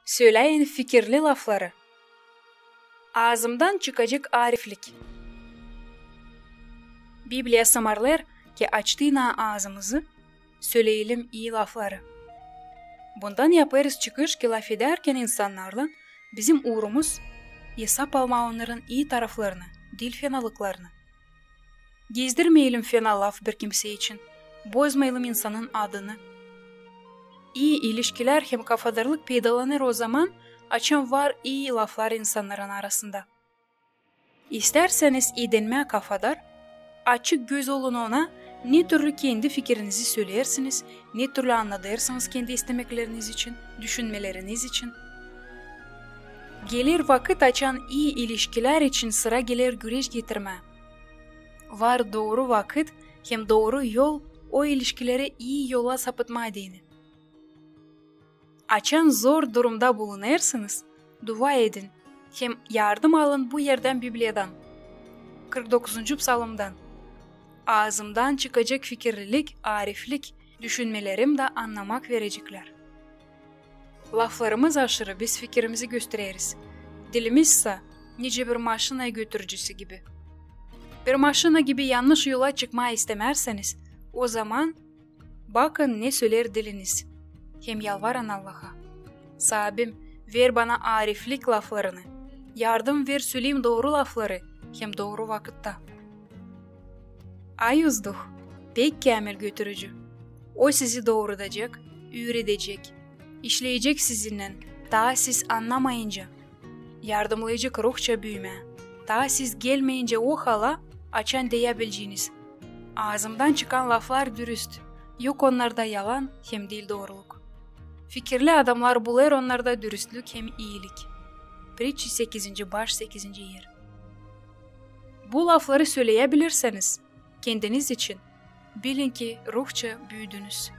Söyleyin fikirli lafları. Ağzımdan çıkacak ariflik. Biblia samarlar ki açtığına ağzımızı, söyleyelim iyi lafları. Bundan yaparız çıkış ki laf ederken insanlarla bizim uğrumuz hesap alma onların iyi taraflarını, dil fenalıklarını. Gezdirmeyelim fena laf bir kimse için, bozmayalım insanın adını. İyi ilişkiler hem kafadarlık peydalanır o zaman, açan var iyi laflar insanların arasında. İsterseniz iyi denmeye kafadar, açık göz olun ona, ne türlü kendi fikrinizi söylersiniz, ne türlü anlatırsınız kendi istemekleriniz için, düşünmeleriniz için. Gelir vakit açan iyi ilişkiler için sıra gelir güreş getirme. Var doğru vakit hem doğru yol o ilişkileri iyi yola sapıtma edin. Açan zor durumda bulunarsınız, dua edin. Hem yardım alın bu yerden Biblia'dan. 49. Psalm'dan. Ağzımdan çıkacak fikirlilik, ariflik, düşünmelerim de anlamak verecekler. Laflarımız aşırı biz fikrimizi gösteririz. Dilimizse nice bir maşina götürücüsü gibi. Bir maşina gibi yanlış yola çıkmayı istemerseniz, o zaman bakın ne söyler diliniz. Hem yalvarın Allah'a. Sahibim, ver bana ariflik laflarını. Yardım ver söyleyeyim doğru lafları, hem doğru vakitte. Ayuzduh, pek kamil götürücü. O sizi doğrultacak, öğretecek, işleyecek sizinle, daha siz anlamayınca. Yardımlayacak ruhça büyüme, daha siz gelmeyince o hala açan diyebileceğiniz. Ağzımdan çıkan laflar dürüst, yok onlarda yalan hem değil doğruluk. Fikirli adamlar bulur onlarda dürüstlük hem iyilik. Prитчи 8. baş 8. yer. Bu lafları söyleyebilirseniz, kendiniz için bilin ki ruhça büyüdünüz.